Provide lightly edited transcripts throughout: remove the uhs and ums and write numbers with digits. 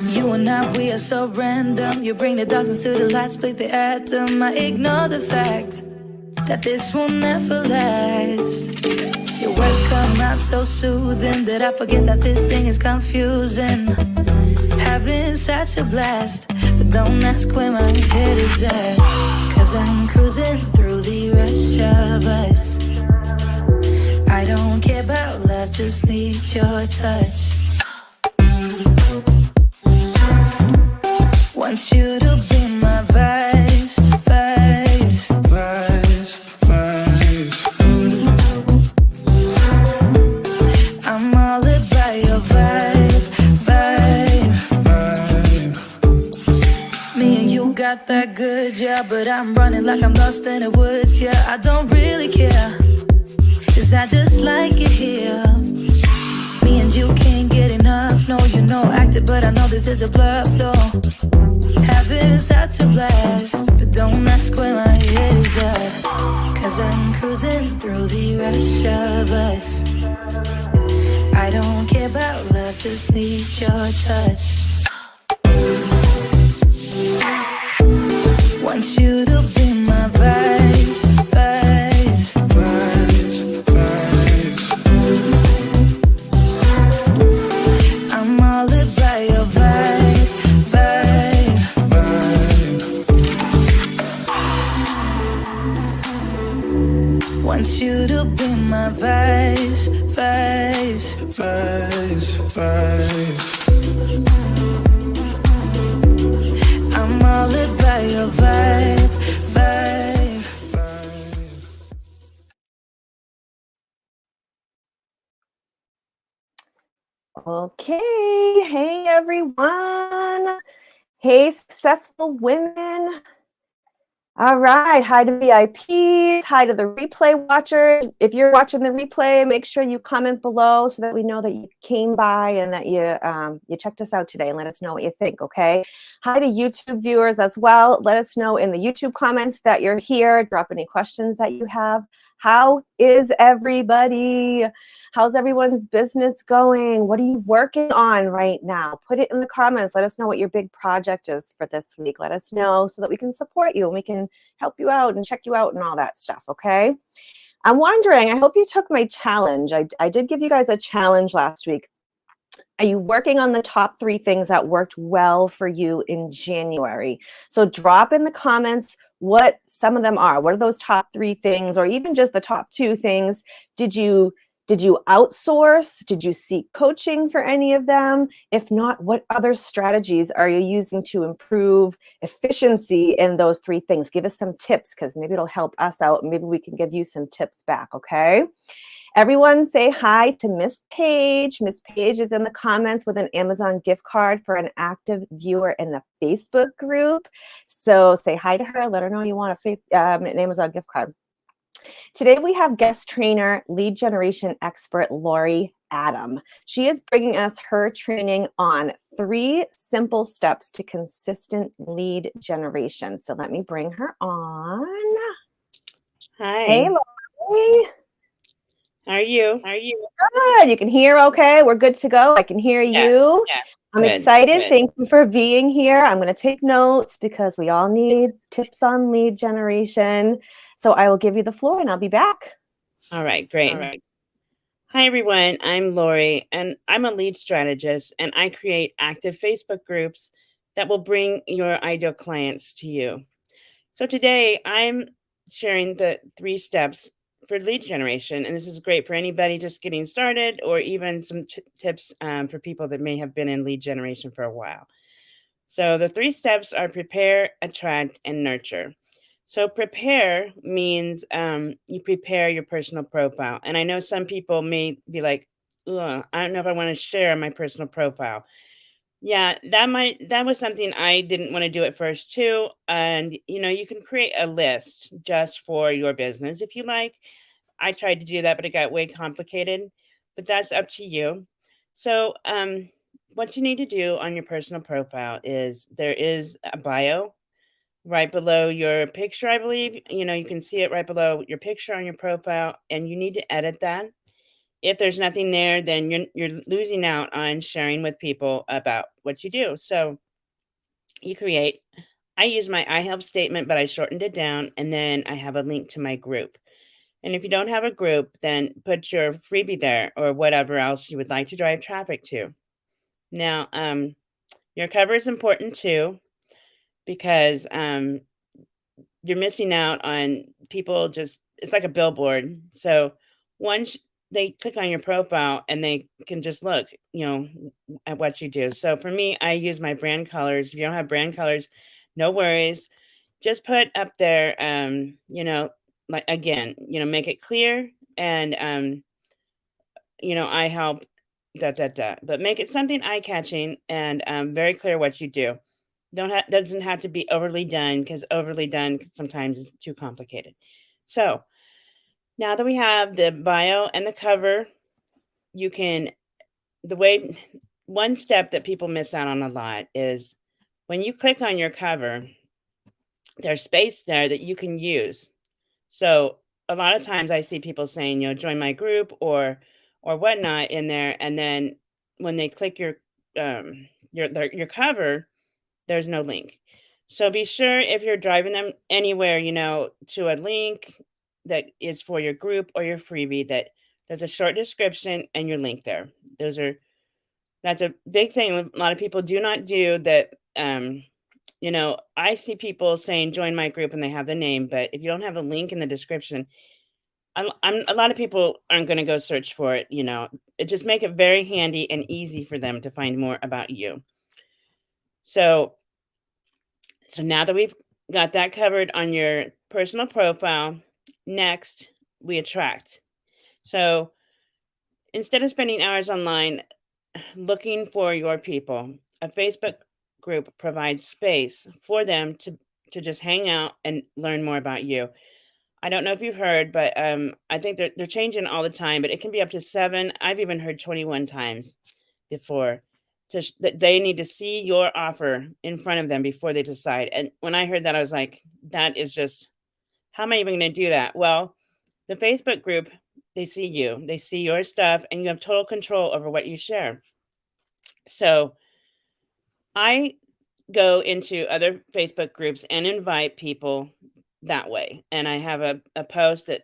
You and I, we are so random. You bring the darkness to the light, split the atom. I ignore the fact that this will never last. Your words come out so soothing that I forget that this thing is confusing. Having such a blast, but don't ask where my head is at. Cause I'm cruising through the rush of us. I don't care about love, just need your touch. Want you to be my vice, vice, vice, vice. I'm all about your vibe, vibe. Me and you got that good, yeah, but I'm running like I'm lost in the woods, yeah. I don't really care, cause I just like it here. Me and you can't get enough, no, you know, acted, but I know this is a bluff, though. Having such a blast, but don't ask where my head is at. Cause I'm cruising through the rush of us. I don't care about love, just need your touch. Want you to be my vice, vice, vice, vice. I'm all about your vibe, vibe, vibe. Want you to be my vice, vice, vice, vice. I'm all about your vibe, vibe, vibe. Okay, hey everyone. Hey, successful women. All right, hi to VIPs, hi to the replay watchers. If you're watching the replay, make sure you comment below so that we know that you came by and that you checked us out today, and let us know what you think, okay? Hi to YouTube viewers as well. Let us know in the YouTube comments that you're here. Drop any questions that you have. How is everybody? How's everyone's business going? What are you working on right now? Put it in the comments. Let us know what your big project is for this week. Let us know so that we can support you and we can help you out and check you out and all that stuff, okay? I'm wondering, I hope you took my challenge. I did give you guys a challenge last week. Are you working on the top 3 things that worked well for you in January? So drop in the comments what some of them are. What are those top 3 things, or even just the top 2 things? Did you outsource? Did you seek coaching for any of them? If not, what other strategies are you using to improve efficiency in those 3 things? Give us some tips, because maybe it'll help us out. Maybe we can give you some tips back, okay? Everyone say hi to Miss Paige. Miss Paige is in the comments with an Amazon gift card for an active viewer in the Facebook group. So say hi to her. Let her know you want an Amazon gift card. Today we have guest trainer, lead generation expert, Lori Adam. She is bringing us her training on 3 simple steps to consistent lead generation. So let me bring her on. Hi. Hey, Lori. How are you? Good. You can hear okay? We're good to go. I can hear you. Yeah. I'm Good, excited. good. Thank you for being here. I'm going to take notes because we all need tips on lead generation. So I will give you the floor and I'll be back. All right, great. Hi, everyone. I'm Lori, and I'm a lead strategist, and I create active Facebook groups that will bring your ideal clients to you. So today I'm sharing the 3 steps for lead generation, and this is great for anybody just getting started, or even some tips for people that may have been in lead generation for a while. So the 3 steps are prepare, attract, and nurture. So prepare means you prepare your personal profile. And I know some people may be like, ugh, I don't know if I want to share my personal profile. Yeah, that was something I didn't want to do at first too. And you can create a list just for your business if you like. I tried to do that, but it got way complicated. But that's up to you. So what you need to do on your personal profile is there is a bio right below your picture, I believe. You can see it right below your picture on your profile, and you need to edit that. if there's nothing there, then you're losing out on sharing with people about what you do. So you create, I use my I help statement, but I shortened it down, and then I have a link to my group. And if you don't have a group, then put your freebie there or whatever else you would like to drive traffic to. Now, your cover is important too, because you're missing out on people just, it's like a billboard. So once they click on your profile and they can just look, at what you do. So for me, I use my brand colors. If you don't have brand colors, no worries. Just put up there, like again, make it clear and, I help, but make it something eye catching and very clear what you do. Doesn't have to be overly done, because overly done sometimes is too complicated. So now that we have the bio and the cover, one step that people miss out on a lot is when you click on your cover, there's space there that you can use. So a lot of times I see people saying, join my group or whatnot in there, and then when they click your cover, there's no link. So be sure, if you're driving them anywhere, to a link that is for your group or your freebie, that there's a short description and your link there. That's a big thing a lot of people do not do that. I see people saying join my group and they have the name, but if you don't have the link in the description, a lot of people aren't going to go search for it. It just make it very handy and easy for them to find more about you. So now that we've got that covered on your personal profile, next we attract. So instead of spending hours online looking for your people, a Facebook group provides space for them to just hang out and learn more about you. I don't know if you've heard, but I think they're changing all the time, but it can be up to 7. I've even heard 21 times before. That they need to see your offer in front of them before they decide. And when I heard that, I was like, that is just, how am I even going to do that? Well, the Facebook group, they see you, they see your stuff, and you have total control over what you share. So I go into other Facebook groups and invite people that way. And I have a post that,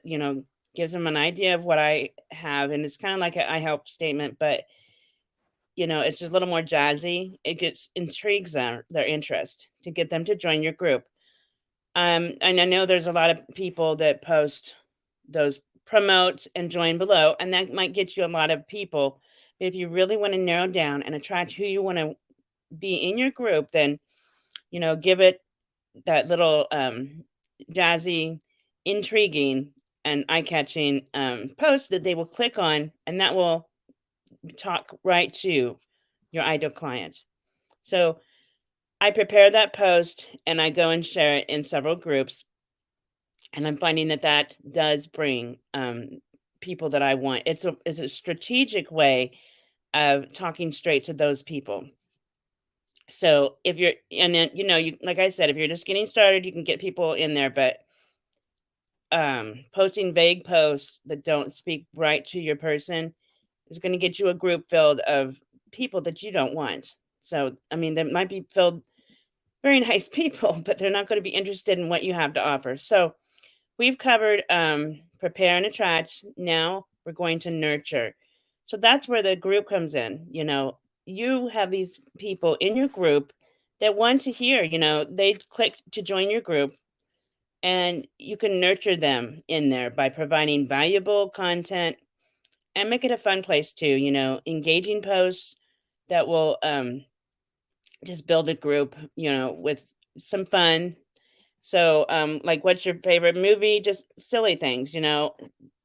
gives them an idea of what I have. And it's kind of like an I help statement, but it's just a little more jazzy. It intrigues their interest to get them to join your group. And I know there's a lot of people that post those promote and join below, and that might get you a lot of people. But if you really want to narrow down and attract who you want to be in your group, then, give it that little jazzy, intriguing, and eye-catching post that they will click on, and that will talk right to your ideal client. So I prepare that post and I go and share it in several groups. And I'm finding that does bring people that I want. It's a strategic way of talking straight to those people. So if you're, and then, like I said, if you're just getting started, you can get people in there, but posting vague posts that don't speak right to your person is going to get you a group filled of people that you don't want. So, they might be filled very nice people, but they're not going to be interested in what you have to offer. So we've covered prepare and attract. Now we're going to nurture. So that's where the group comes in. You have these people in your group that want to hear, they click to join your group, and you can nurture them in there by providing valuable content and make it a fun place too, engaging posts that will just build a group, with some fun. So like, what's your favorite movie? Just silly things,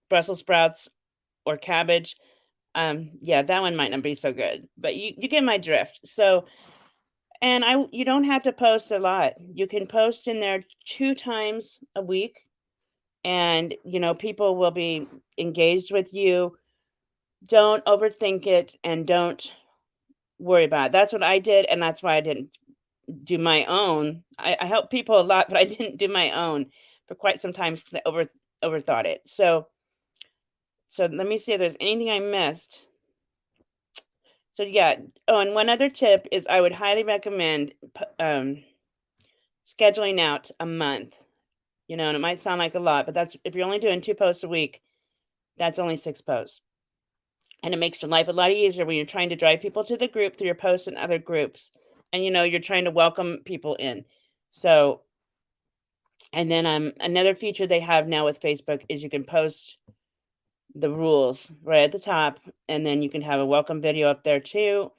Brussels sprouts or cabbage. Yeah, that one might not be so good, but you get my drift. So, and you don't have to post a lot. You can post in there 2 times a week, and people will be engaged with you. Don't overthink it and don't worry about it. That's what I did, and that's why I didn't do my own. I help people a lot, but I didn't do my own for quite some time because I overthought it. So So let me see if there's anything I missed. So yeah. Oh, and one other tip is I would highly recommend scheduling out a month. And it might sound like a lot, but that's if you're only doing 2 posts a week, that's only 6 posts. And it makes your life a lot easier when you're trying to drive people to the group through your posts and other groups. And you're trying to welcome people in. So, and then another feature they have now with Facebook is you can post the rules right at the top, and then you can have a welcome video up there too.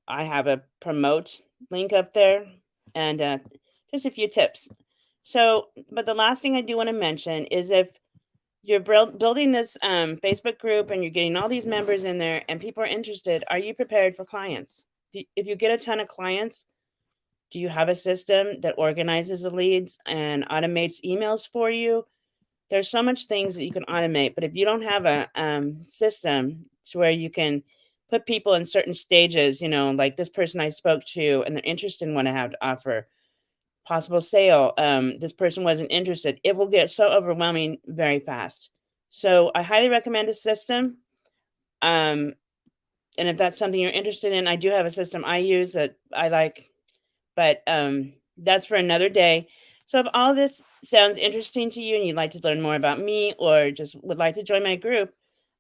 I have a promote link up there, and just a few tips. So, but the last thing I do want to mention is if you're building this Facebook group and you're getting all these members in there and people are interested, are you prepared for clients? If you get a ton of clients, do you have a system that organizes the leads and automates emails for you? There's so much things that you can automate, but if you don't have a system to where you can put people in certain stages, like this person I spoke to and they're interested in what I have to offer, possible sale, this person wasn't interested, it will get so overwhelming very fast. So I highly recommend a system. And if that's something you're interested in, I do have a system I use that I like, but that's for another day. So if all this sounds interesting to you and you'd like to learn more about me or just would like to join my group,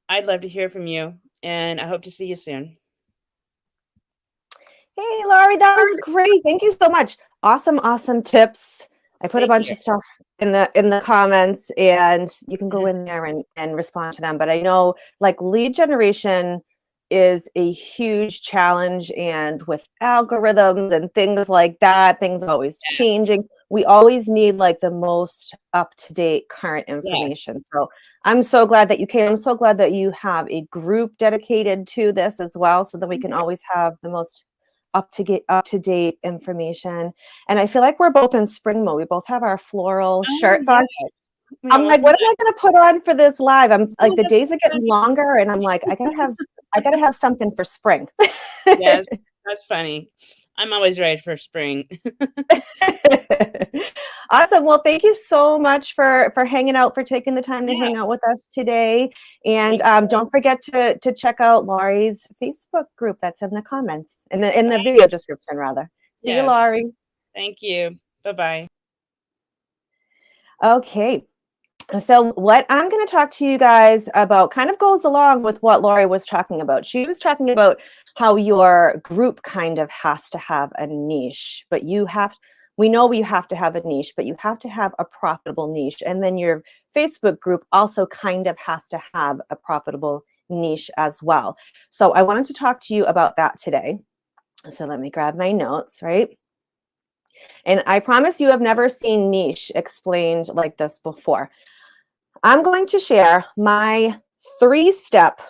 I'd love to hear from you, and I hope to see you soon. Hey, Laurie, that was great. Thank you so much. Awesome tips. I put a bunch of stuff in the comments, and you can go in there and respond to them. But I know like lead generation is a huge challenge, and with algorithms and things like that, things are always changing. We always need like the most up-to-date current information. Yes. So I'm so glad that you came. I'm so glad that you have a group dedicated to this as well, so that we can always have the most up-to-date information. And I feel like we're both in spring mode. We both have our floral shirts on. I'm like, what am I going to put on for this live? I'm like, the days are getting longer, and I'm like, I gotta have something for spring. Yes, that's funny. I'm always ready for spring. Awesome. Well, thank you so much for hanging out, for taking the time to hang out with us today. And don't forget to check out Laurie's Facebook group that's in the comments, in the video description, rather. See you, Laurie. Thank you. Bye-bye. Okay. So what I'm going to talk to you guys about kind of goes along with what Laurie was talking about. She was talking about how your group kind of has to have a niche, but we know you have to have a niche, but you have to have a profitable niche. And then your Facebook group also kind of has to have a profitable niche as well. So I wanted to talk to you about that today. So let me grab my notes, right? And I promise you have never seen niche explained like this before. I'm going to share my 3-step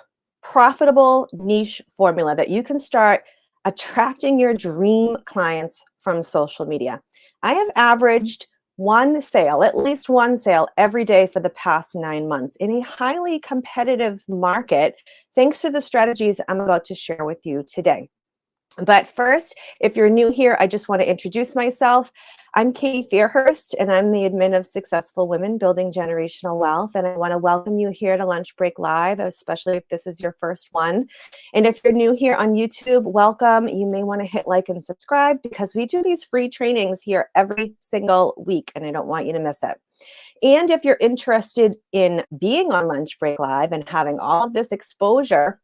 profitable niche formula that you can start attracting your dream clients from social media. I have averaged at least one sale every day for the past 9 months in a highly competitive market, thanks to the strategies I'm about to share with you today. But first, if you're new here, I just want to introduce myself. I'm Katie Fairhurst, and I'm the admin of Successful Women Building Generational Wealth. And I want to welcome you here to Lunch Break Live, especially if this is your first one. And if you're new here on YouTube, welcome. You may want to hit like and subscribe, because we do these free trainings here every single week, and I don't want you to miss it. And if you're interested in being on Lunch Break Live and having all of this exposure,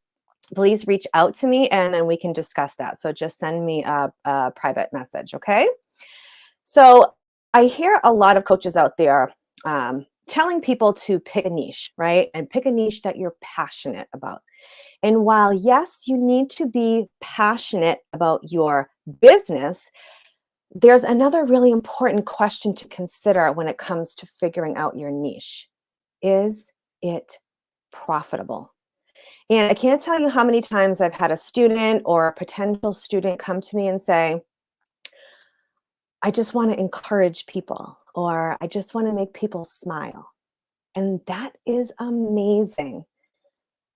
please reach out to me and then we can discuss that. So just send me a private message, okay? So I hear a lot of coaches out there telling people to pick a niche, right? And pick a niche that you're passionate about. And while, yes, you need to be passionate about your business, there's another really important question to consider when it comes to figuring out your niche. Is it profitable? And I can't tell you how many times I've had a student or a potential student come to me and say, I just want to encourage people, or I just want to make people smile. And that is amazing.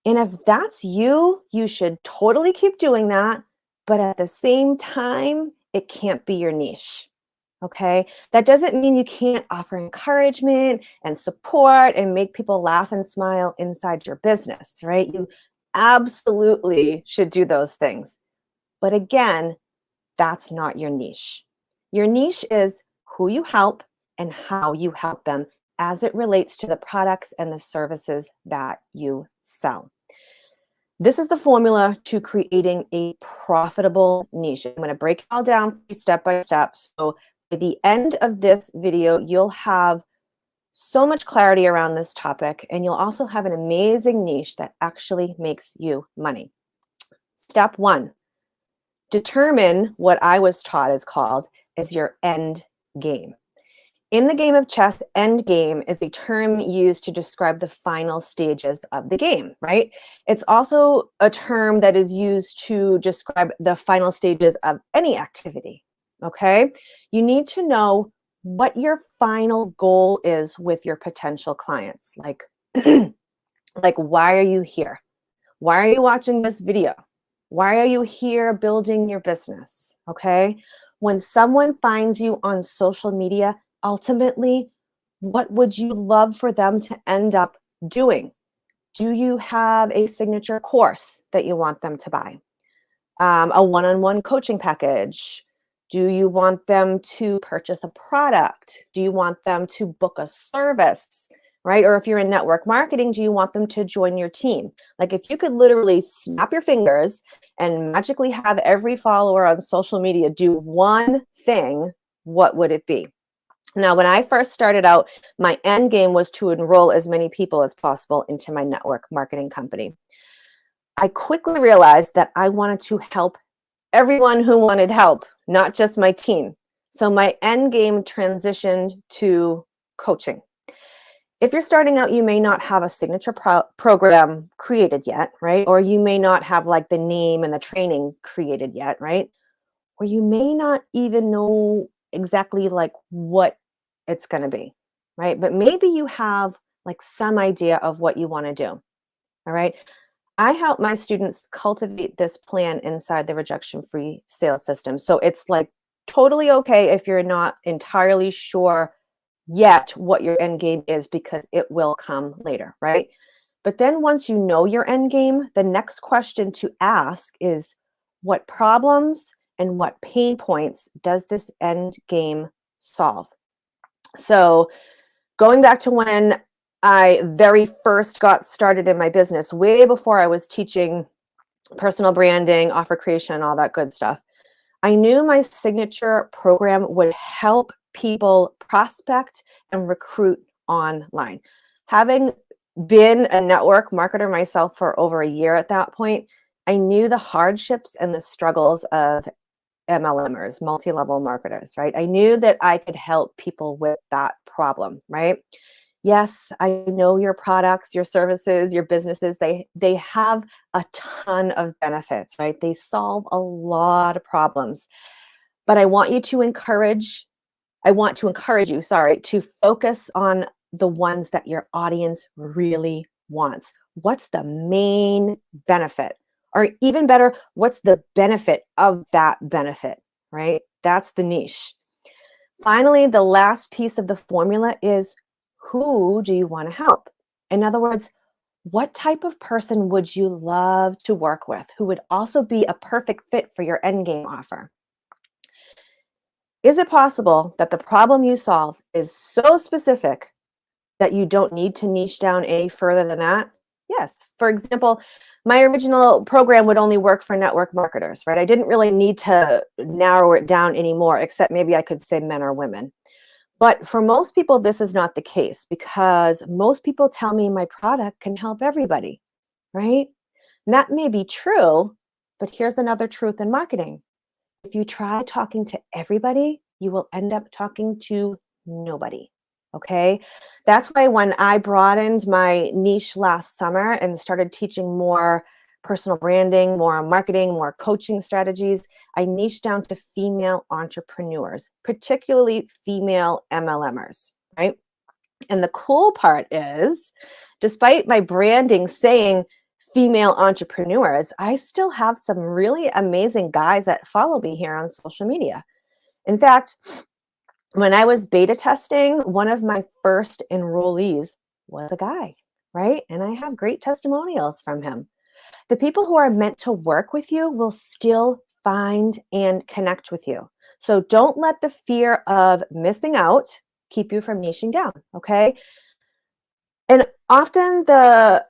And if that's you, you should totally keep doing that. But at the same time, it can't be your niche. Okay, that doesn't mean you can't offer encouragement and support and make people laugh and smile inside your business, right? You absolutely should do those things. But again, that's not your niche. Your niche is who you help and how you help them as it relates to the products and the services that you sell. This is the formula to creating a profitable niche. I'm going to break it all down for you step by step. So at the end of this video, you'll have so much clarity around this topic, and you'll also have an amazing niche that actually makes you money. Step one, determine what I was taught is called as your end game. In the game of chess, end game is a term used to describe the final stages of the game, right? It's also a term that is used to describe the final stages of any activity, okay? You need to know what your final goal is with your potential clients. Like, like, why are you here? Why are you watching this video? Why are you here building your business? Okay. When someone finds you on social media, ultimately, what would you love for them to end up doing? Do you have a signature course that you want them to buy? A one-on-one coaching package? Do you want them to purchase a product? Do you want them to book a service? Right? Or if you're in network marketing, do you want them to join your team? Like if you could literally snap your fingers and magically have every follower on social media do one thing, what would it be? Now, when I first started out, my end game was to enroll as many people as possible into my network marketing company. I quickly realized that I wanted to help everyone who wanted help, not just my team. So my end game transitioned to coaching. If you're starting out, you may not have a signature program created yet, right? Or you may not have like the name and the training created yet, right? Or you may not even know exactly like what it's going to be, right? But maybe you have like some idea of what you want to do. All right. I help my students cultivate this plan inside the rejection-free sales system. So it's like totally okay if you're not entirely sure yet what your end game is, because it will come later, right? But then once you know your end game, the next question to ask is, what problems and what pain points does this end game solve? So going back to when I very first got started in my business, way before I was teaching personal branding, offer creation, all that good stuff, I knew my signature program would help people prospect and recruit online. Having been a network marketer myself for over a year at that point, I knew the hardships and the struggles of MLMers, multi-level marketers, right? I knew that I could help people with that problem, right? Yes, I know your products, your services, your businesses, they have a ton of benefits, right? They solve a lot of problems. But I want to encourage you, to focus on the ones that your audience really wants. What's the main benefit? Or even better, what's the benefit of that benefit, right? That's the niche. Finally, the last piece of the formula is, who do you want to help? In other words, what type of person would you love to work with who would also be a perfect fit for your endgame offer? Is it possible that the problem you solve is so specific that you don't need to niche down any further than that? Yes. For example, my original program would only work for network marketers, right? I didn't really need to narrow it down anymore, except maybe I could say men or women. But for most people, this is not the case, because most people tell me my product can help everybody, right? And that may be true, but here's another truth in marketing. If you try talking to everybody, you will end up talking to nobody. Okay. That's why when I broadened my niche last summer and started teaching more personal branding, more marketing, more coaching strategies, I niched down to female entrepreneurs, particularly female MLMers, right? And the cool part is, despite my branding saying female entrepreneurs, I still have some really amazing guys that follow me here on social media. In fact, when I was beta testing, one of my first enrollees was a guy, right? And I have great testimonials from him. The people who are meant to work with you will still find and connect with you. So don't let the fear of missing out keep you from niching down, okay? And often the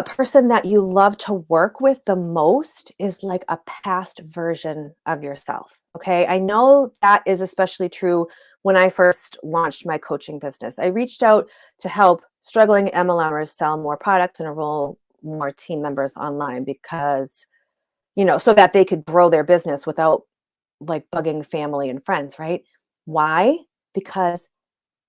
person that you love to work with the most is like a past version of yourself, okay? I know that is especially true when I first launched my coaching business. I reached out to help struggling MLMers sell more products and enroll more team members online because, so that they could grow their business without like bugging family and friends, right? Why? Because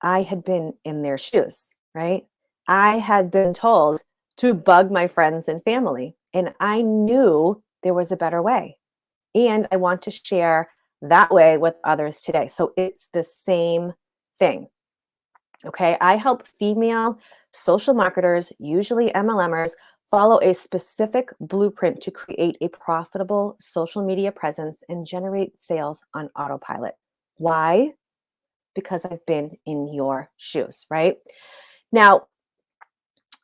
I had been in their shoes, right? I had been told to bug my friends and family, and I knew there was a better way. And I want to share that way with others today. So it's the same thing. Okay. I help female social marketers, usually MLMers, follow a specific blueprint to create a profitable social media presence and generate sales on autopilot. Why? Because I've been in your shoes, right? Now,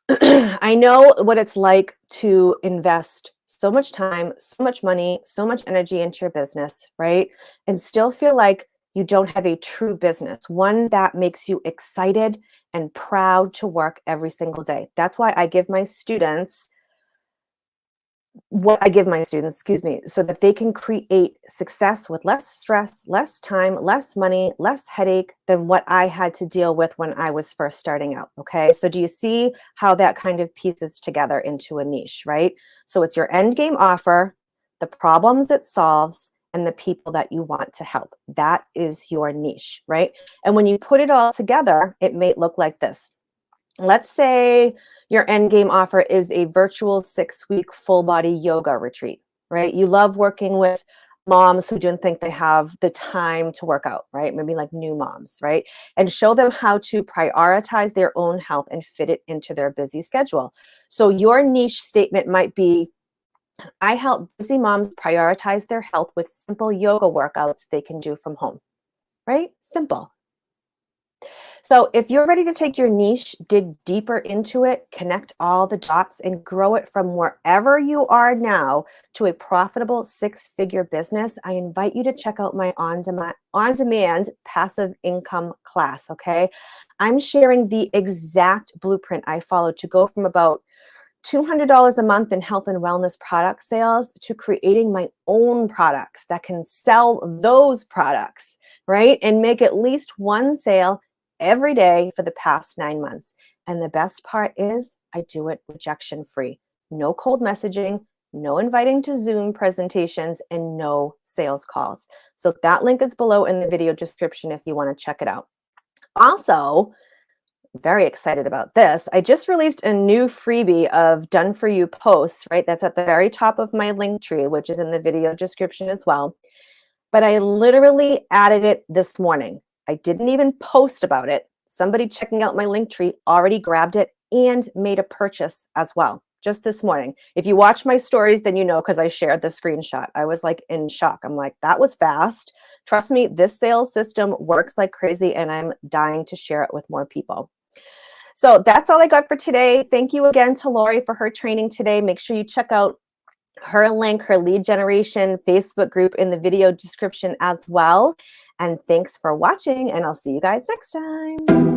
I know what it's like to invest so much time, so much money, so much energy into your business, right? And still feel like you don't have a true business, one that makes you excited and proud to work every single day. That's why I give my students so that they can create success with less stress, less time, less money, less headache than what I had to deal with when I was first starting out. Okay. So do you see how that kind of pieces together into a niche, right? So it's your end game offer, the problems it solves, and the people that you want to help. That is your niche, right? And when you put it all together, it may look like this. Let's say your end game offer is a virtual 6-week full body yoga retreat, right? You love working with moms who didn't think they have the time to work out, right? Maybe like new moms, right? And show them how to prioritize their own health and fit it into their busy schedule. So your niche statement might be, I help busy moms prioritize their health with simple yoga workouts they can do from home, right? Simple. So if you're ready to take your niche, dig deeper into it, connect all the dots, and grow it from wherever you are now to a profitable 6-figure business, I invite you to check out my on-demand passive income class, okay? I'm sharing the exact blueprint I followed to go from about $200 a month in health and wellness product sales to creating my own products that can sell those products, right? And make at least one sale every day for the past 9 months. And the best part is I do it rejection free. No cold messaging, no inviting to Zoom presentations, and no sales calls. So that link is below in the video description if you want to check it out. Also, very excited about this. I just released a new freebie of done for you posts, right? That's at the very top of my link tree, which is in the video description as well. But I literally added it this morning. I didn't even post about it. Somebody checking out my link tree already grabbed it and made a purchase as well, just this morning. If you watch my stories, then you know, because I shared the screenshot. I was like in shock. I'm like, that was fast. Trust me, this sales system works like crazy, and I'm dying to share it with more people. So that's all I got for today. Thank you again to Lori for her training today. Make sure you check out her link, her lead generation Facebook group in the video description as well. And thanks for watching, and I'll see you guys next time.